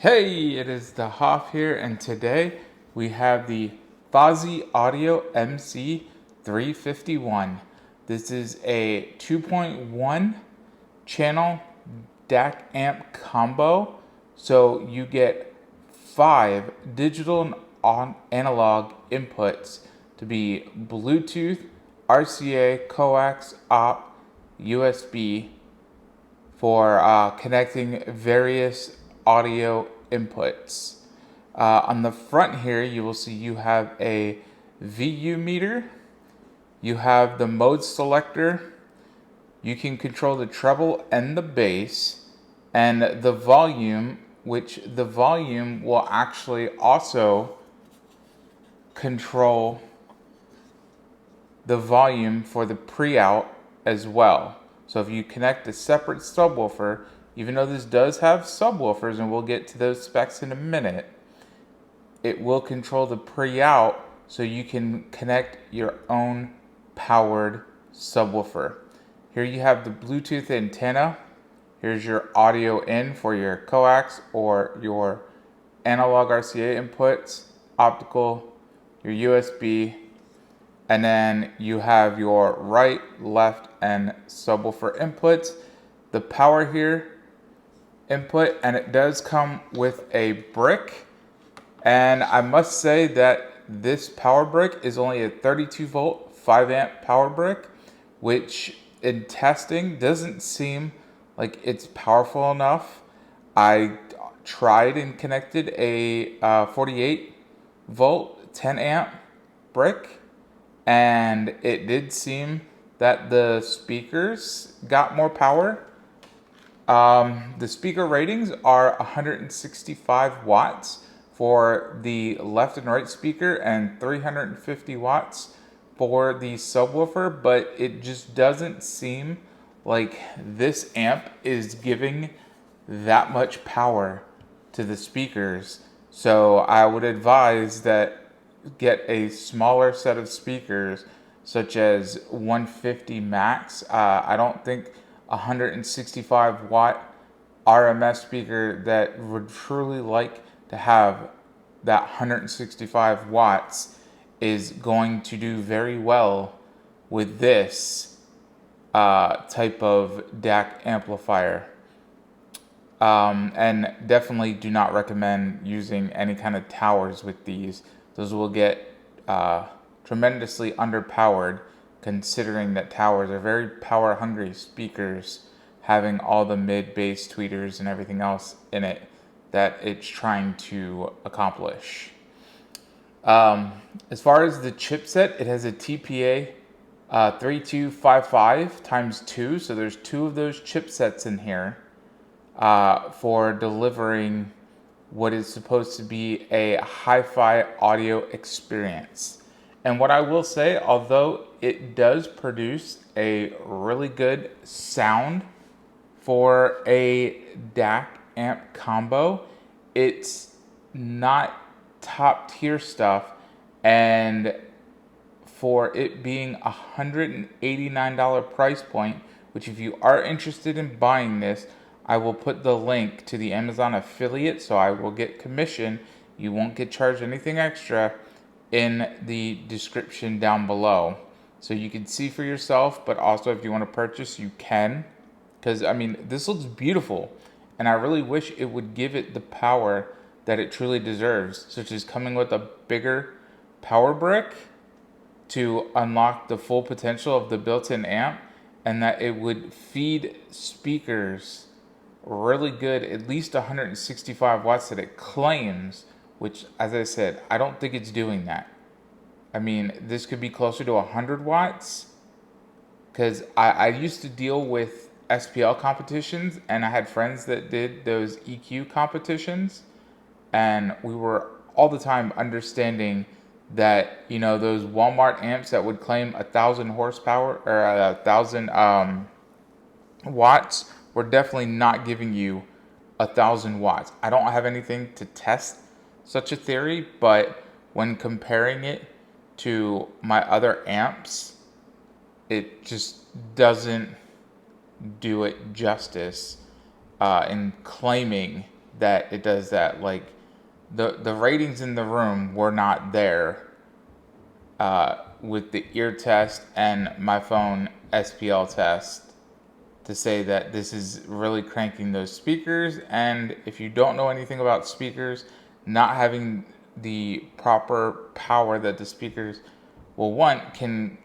Hey, it is the Hoff here, and today we have the Fosi Audio MC351. This is a 2.1 channel DAC amp combo, so you get 5 digital and analog inputs to be Bluetooth, RCA, coax, op, USB for connecting various audio inputs. On the front here, you will see you have a VU meter, you have the mode selector, you can control the treble and the bass, and the volume, which the volume will actually also control the volume for the pre-out as well. So if you connect a separate subwoofer, even though this does have subwoofers, and we'll get to those specs in a minute, it will control the pre-out so you can connect your own powered subwoofer. Here you have the Bluetooth antenna. Here's your audio in for your coax or your analog RCA inputs, optical, your USB, and then you have your right, left, and subwoofer inputs. The power here input, and it does come with a brick. And I must say that this power brick is only a 32 volt, 5 amp power brick, which in testing doesn't seem like it's powerful enough. I tried and connected a 48 volt, 10 amp brick, and it did seem that the speakers got more power. The speaker ratings are 165 watts for the left and right speaker and 350 watts for the subwoofer, but it just doesn't seem like this amp is giving that much power to the speakers. So I would advise that get a smaller set of speakers, such as 150 max. I don't think 165 watt RMS speaker that would truly like to have that 165 watts is going to do very well with this type of DAC amplifier. And definitely do not recommend using any kind of towers with these. Those will get tremendously underpowered, considering that towers are very power hungry speakers, having all the mid bass tweeters and everything else in it that it's trying to accomplish. As far as the chipset, it has a TPA 3255 times 2, so there's 2 of those chipsets in here for delivering what is supposed to be a hi-fi audio experience. And what I will say, although it does produce a really good sound for a DAC amp combo, it's not top tier stuff, and for it being a $189 price point, which if you are interested in buying this, I will put the link to the Amazon affiliate, so I will get commission. You won't get charged anything extra in the description down below. So you can see for yourself, but also if you want to purchase, you can. Because, I mean, this looks beautiful, and I really wish it would give it the power that it truly deserves, such as coming with a bigger power brick to unlock the full potential of the built-in amp, and that it would feed speakers really good, at least 165 watts that it claims, which, as I said, I don't think it's doing that. I mean, this could be closer to 100 watts, because I used to deal with SPL competitions, and I had friends that did those EQ competitions, and we were all the time understanding that, you know, those Walmart amps that would claim 1,000 horsepower or 1,000 watts were definitely not giving you 1,000 watts. I don't have anything to test such a theory, but when comparing it to my other amps, it just doesn't do it justice in claiming that it does that. Like the ratings in the room were not there with the ear test and my phone SPL test to say that this is really cranking those speakers. And if you don't know anything about speakers, not having the proper power that the speakers will want can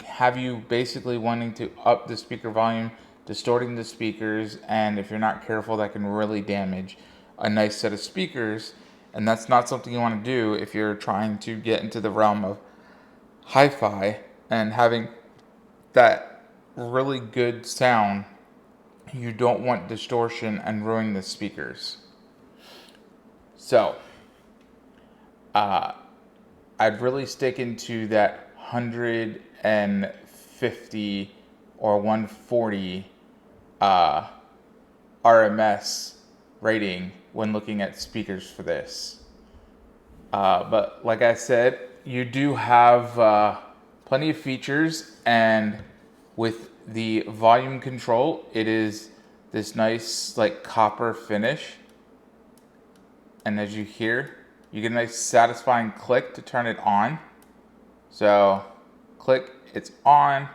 have you basically wanting to up the speaker volume, distorting the speakers, and if you're not careful, that can really damage a nice set of speakers. And that's not something you want to do if you're trying to get into the realm of hi-fi and having that really good sound. You don't want distortion and ruin the speakers. So I'd really stick into that 150 or 140 RMS rating when looking at speakers for this. But like I said, you do have plenty of features, and with the volume control, it is this nice like copper finish. And as you hear, you get a nice satisfying click to turn it on. So click, it's on,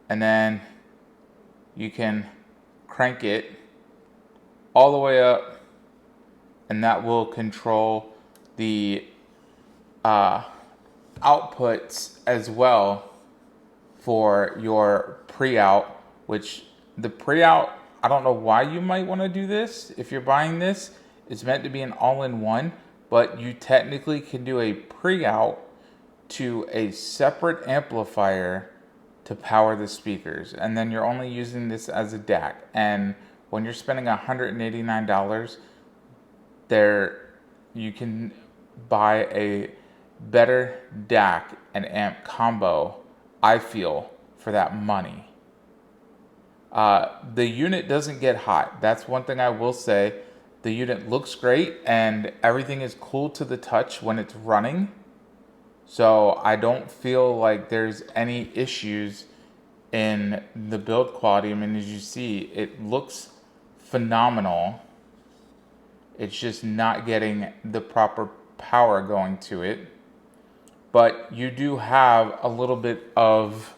and then you can crank it all the way up, and that will control the outputs as well for your pre-out, which the pre-out, I don't know why you might want to do this. If you're buying this, it's meant to be an all-in-one, but you technically can do a pre-out to a separate amplifier to power the speakers, and then you're only using this as a DAC. And when you're spending $189, there you can buy a better DAC and amp combo, I feel, for that money. The unit doesn't get hot. That's one thing I will say. The unit looks great and everything is cool to the touch when it's running. So I don't feel like there's any issues in the build quality. I mean, as you see, it looks phenomenal. It's just not getting the proper power going to it. But you do have a little bit of,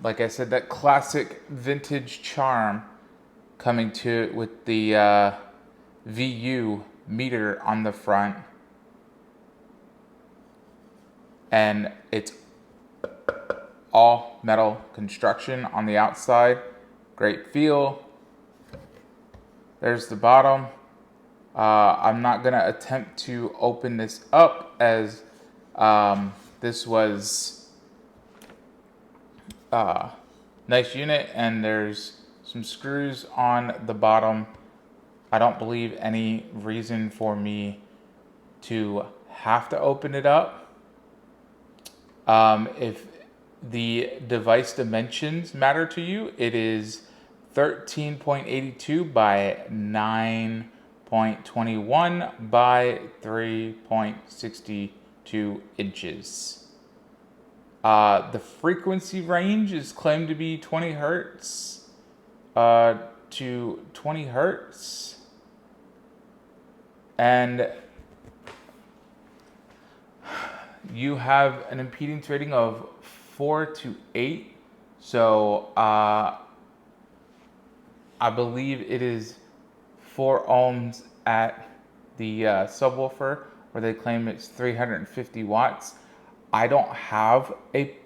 like I said, that classic vintage charm coming to it with the VU meter on the front. And it's all metal construction on the outside. Great feel. There's the bottom. I'm not going to attempt to open this up as this was a nice unit, and there's some screws on the bottom. I don't believe any reason for me to have to open it up. If the device dimensions matter to you, it is 13.82 by 9.21 by 3.62 inches. The frequency range is claimed to be 20 hertz to 20 hertz. And you have an impedance rating of 4 to 8. So I believe it is 4 ohms at the subwoofer, where they claim it's 350 watts. I don't have a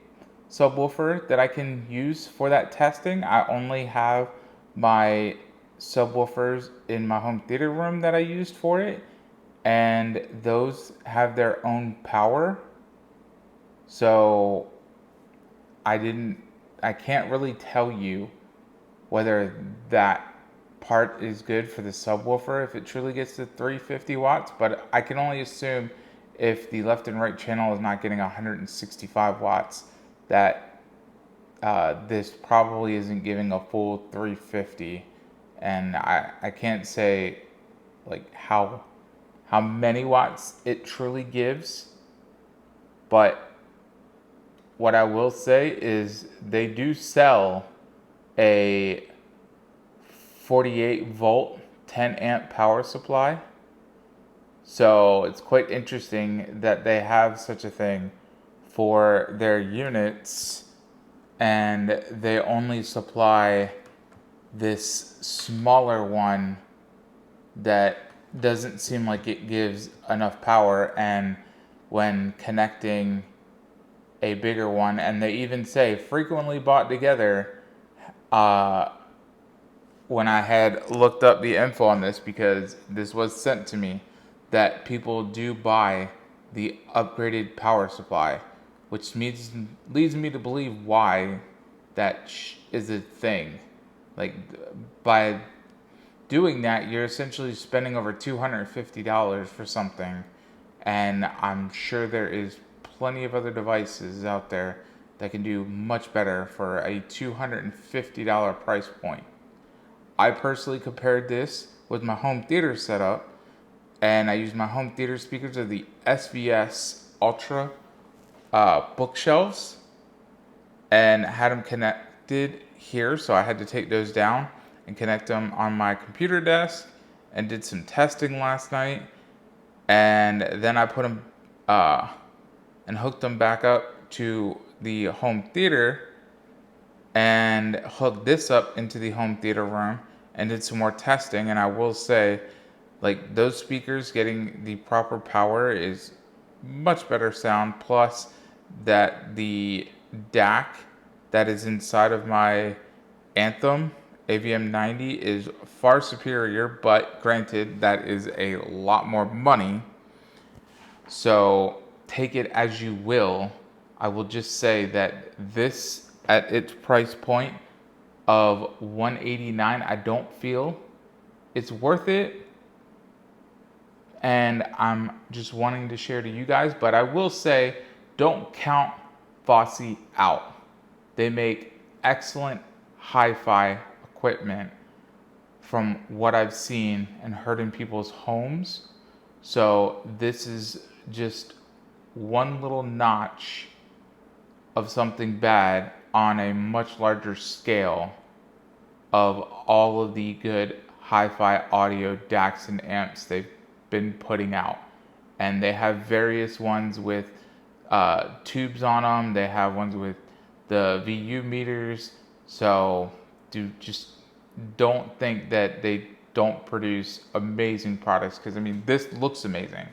subwoofer that I can use for that testing. I only have my subwoofers in my home theater room that I used for it, and those have their own power. So I can't really tell you whether that part is good for the subwoofer if it truly gets to 350 watts, but I can only assume if the left and right channel is not getting 165 watts that this probably isn't giving a full 350. And I can't say like how many watts it truly gives, but what I will say is they do sell a 48 volt 10 amp power supply, So it's quite interesting that they have such a thing for their units, and they only supply this smaller one that doesn't seem like it gives enough power, and when connecting a bigger one, and they even say frequently bought together, when I had looked up the info on this, because this was sent to me, that people do buy the upgraded power supply, which leads me to believe why that is a thing. Like, by doing that, you're essentially spending over $250 for something, and I'm sure there is plenty of other devices out there that can do much better for a $250 price point. I personally compared this with my home theater setup, and I used my home theater speakers of the SVS Ultra bookshelves, and had them connected here, so I had to take those down and connect them on my computer desk, and did some testing last night, and then I put them and hooked them back up to the home theater, and hooked this up into the home theater room, and did some more testing. And I will say, like, those speakers getting the proper power is much better sound, plus that the DAC that is inside of my Anthem AVM 90 is far superior, but granted, that is a lot more money, so take it as you will. I will just say that this, at its price point of $189, I don't feel it's worth it, and I'm just wanting to share to you guys. But I will say, don't count Fosi out. They make excellent hi-fi equipment from what I've seen and heard in people's homes. So this is just one little notch of something bad on a much larger scale of all of the good hi-fi audio DACs and amps they've been putting out. And they have various ones with tubes on them. They have ones with the VU meters. So just don't think that they don't produce amazing products, because I mean, this looks amazing.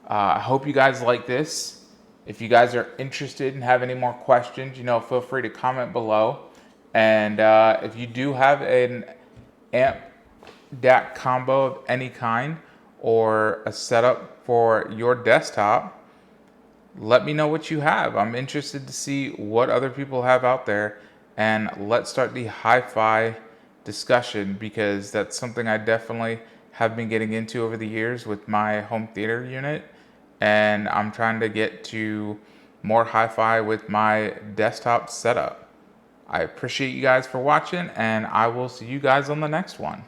I hope you guys like this. If you guys are interested and have any more questions, feel free to comment below. And if you do have an amp DAC combo of any kind, or a setup for your desktop, let me know what you have. I'm interested to see what other people have out there, and let's start the hi-fi discussion, because that's something I definitely have been getting into over the years with my home theater unit, and I'm trying to get to more hi-fi with my desktop setup. I appreciate you guys for watching, and I will see you guys on the next one.